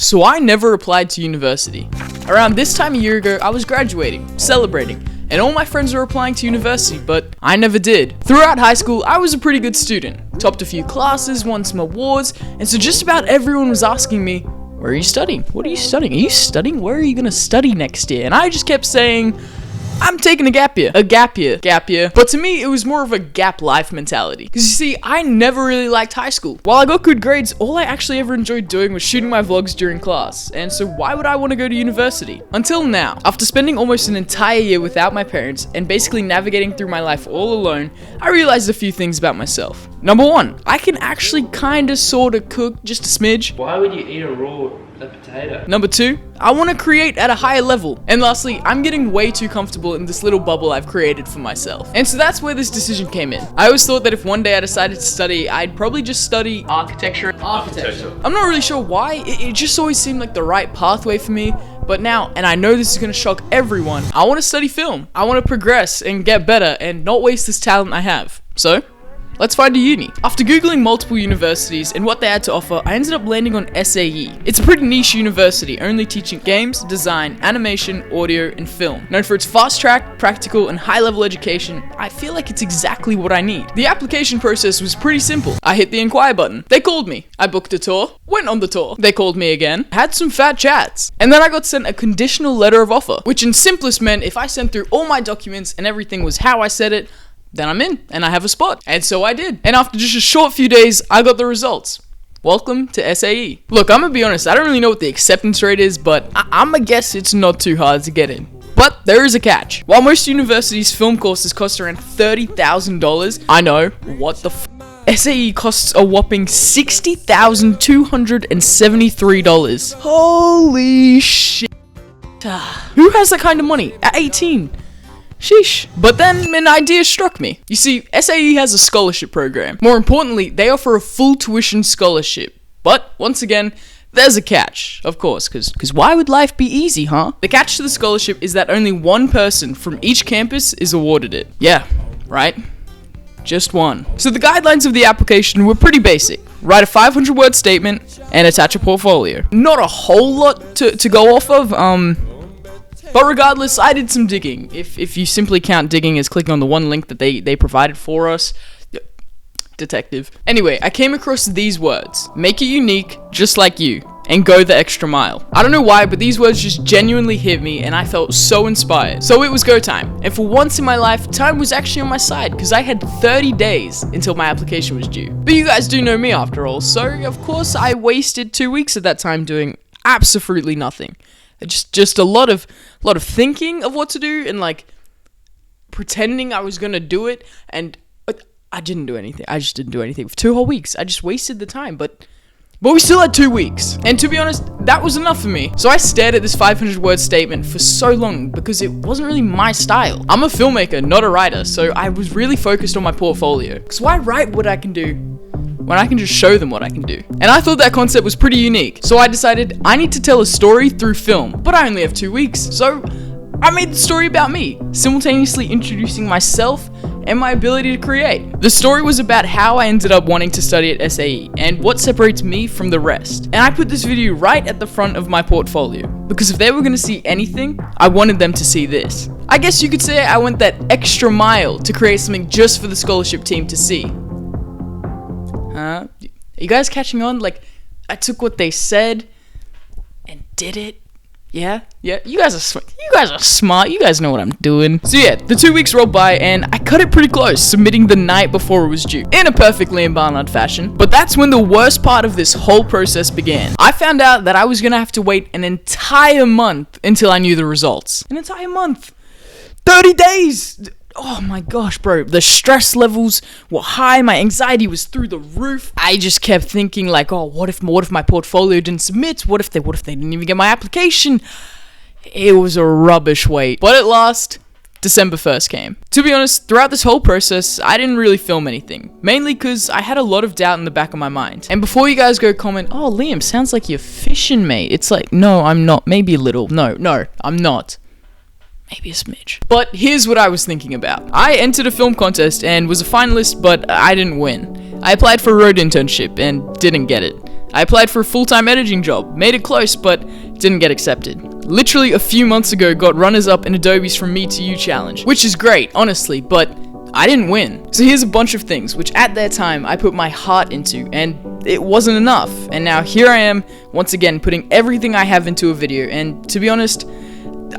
So I never applied to university. Around this time a year ago, I was graduating, celebrating, and all my friends were applying to university, but I never did. Throughout high school, I was a pretty good student, topped a few classes, won some awards, and so just about everyone was asking me, where are you studying? What are you studying? Are you studying? Where are you gonna study next year? And I just kept saying, I'm taking a gap year. But to me, it was more of a gap life mentality. Because you see, I never really liked high school. While I got good grades, all I actually ever enjoyed doing was shooting my vlogs during class. And so why would I want to go to university? Until now, after spending almost an entire year without my parents and basically navigating through my life all alone, I realized a few things about myself. Number one, I can actually kinda sorta cook just a smidge. Why would you eat a raw potato? Number two, I want to create at a higher level. And lastly, I'm getting way too comfortable in this little bubble I've created for myself. And so that's where this decision came in. I always thought that if one day I decided to study, I'd probably just study architecture. I'm not really sure why, it just always seemed like the right pathway for me. But now, and I know this is going to shock everyone, I want to study film. I want to progress and get better and not waste this talent I have. So, let's find a uni. After googling multiple universities and what they had to offer, I ended up landing on SAE. It's a pretty niche university, only teaching games, design, animation, audio, and film. Known for its fast track, practical, and high level education, I feel like it's exactly what I need. The application process was pretty simple. I hit the inquire button. They called me. I booked a tour, went on the tour. They called me again, had some fat chats, and then I got sent a conditional letter of offer, which in simplest meant if I sent through all my documents and everything was how I said it, then I'm in, and I have a spot. And so I did. And after just a short few days, I got the results. Welcome to SAE. Look, I'm gonna be honest, I don't really know what the acceptance rate is, but I'ma guess it's not too hard to get in. But there is a catch. While most universities' film courses cost around $30,000, I know, what the SAE costs a whopping $60,273. Holy shit. Who has that kind of money at 18? Sheesh. But then an idea struck me. You see, SAE has a scholarship program. More importantly, they offer a full tuition scholarship. But, once again, there's a catch, of course, because why would life be easy, huh? The catch to the scholarship is that only one person from each campus is awarded it. Yeah, right? Just one. So the guidelines of the application were pretty basic. Write a 500-word statement and attach a portfolio. Not a whole lot to go off of, but regardless, I did some digging. If you simply count digging as clicking on the one link that they provided for us. Detective. Anyway, I came across these words. Make it unique, just like you, and go the extra mile. I don't know why, but these words just genuinely hit me, and I felt so inspired. So it was go time. And for once in my life, time was actually on my side, because I had 30 days until my application was due. But you guys do know me after all, so of course I wasted 2 weeks of that time doing absolutely nothing. Just a lot of thinking of what to do and like pretending I was gonna do it, and I didn't do anything. I just didn't do anything for 2 whole weeks. I just wasted the time, but we still had 2 weeks. And to be honest, that was enough for me. So I stared at this 500-word statement for so long because it wasn't really my style. I'm a filmmaker, not a writer, so I was really focused on my portfolio. Because why write what I can do when I can just show them what I can do? And I thought that concept was pretty unique. So I decided I need to tell a story through film, but I only have 2 weeks. So I made the story about me, simultaneously introducing myself and my ability to create. The story was about how I ended up wanting to study at SAE and what separates me from the rest. And I put this video right at the front of my portfolio because if they were going to see anything, I wanted them to see this. I guess you could say I went that extra mile to create something just for the scholarship team to see. Are you guys catching on? Like, I took what they said and did it. Yeah, you guys are smart. You guys know what I'm doing. So yeah, the 2 weeks rolled by and I cut it pretty close, submitting the night before it was due, in a perfect Liam Barnard fashion. But that's when the worst part of this whole process began. I found out that I was gonna have to wait an entire month until I knew the results. An entire month. 30 days. Oh my gosh, bro. The stress levels were high. My anxiety was through the roof. I just kept thinking like, oh, what if my portfolio didn't submit? What if they didn't even get my application? It was a rubbish wait. But at last, December 1st came. To be honest, throughout this whole process, I didn't really film anything. Mainly because I had a lot of doubt in the back of my mind. And before you guys go comment, oh, Liam, sounds like you're fishing, mate. It's like, no, I'm not. Maybe a little. No, I'm not. Maybe a smidge. But here's what I was thinking about. I entered a film contest and was a finalist, but I didn't win. I applied for a road internship and didn't get it. I applied for a full-time editing job, made it close, but didn't get accepted. Literally a few months ago, got runners-up in Adobe's From Me to You challenge, which is great, honestly, but I didn't win. So here's a bunch of things, which at that time I put my heart into, and it wasn't enough. And now here I am, once again, putting everything I have into a video, and to be honest,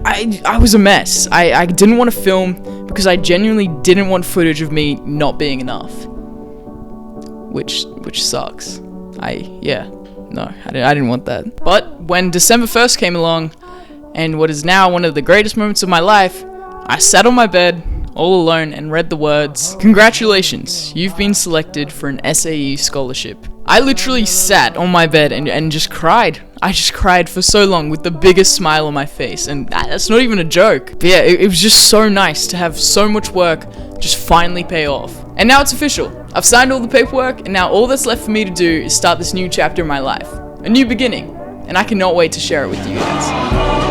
I was a mess. I didn't want to film because I genuinely didn't want footage of me not being enough. Which sucks. I didn't want that. But when December 1st came along, and what is now one of the greatest moments of my life, I sat on my bed, all alone, and read the words, "Congratulations, you've been selected for an SAE scholarship." I literally sat on my bed and just cried. I just cried for so long with the biggest smile on my face, and that's not even a joke. But yeah, it was just so nice to have so much work just finally pay off. And now it's official. I've signed all the paperwork, and now all that's left for me to do is start this new chapter in my life. A new beginning, and I cannot wait to share it with you guys.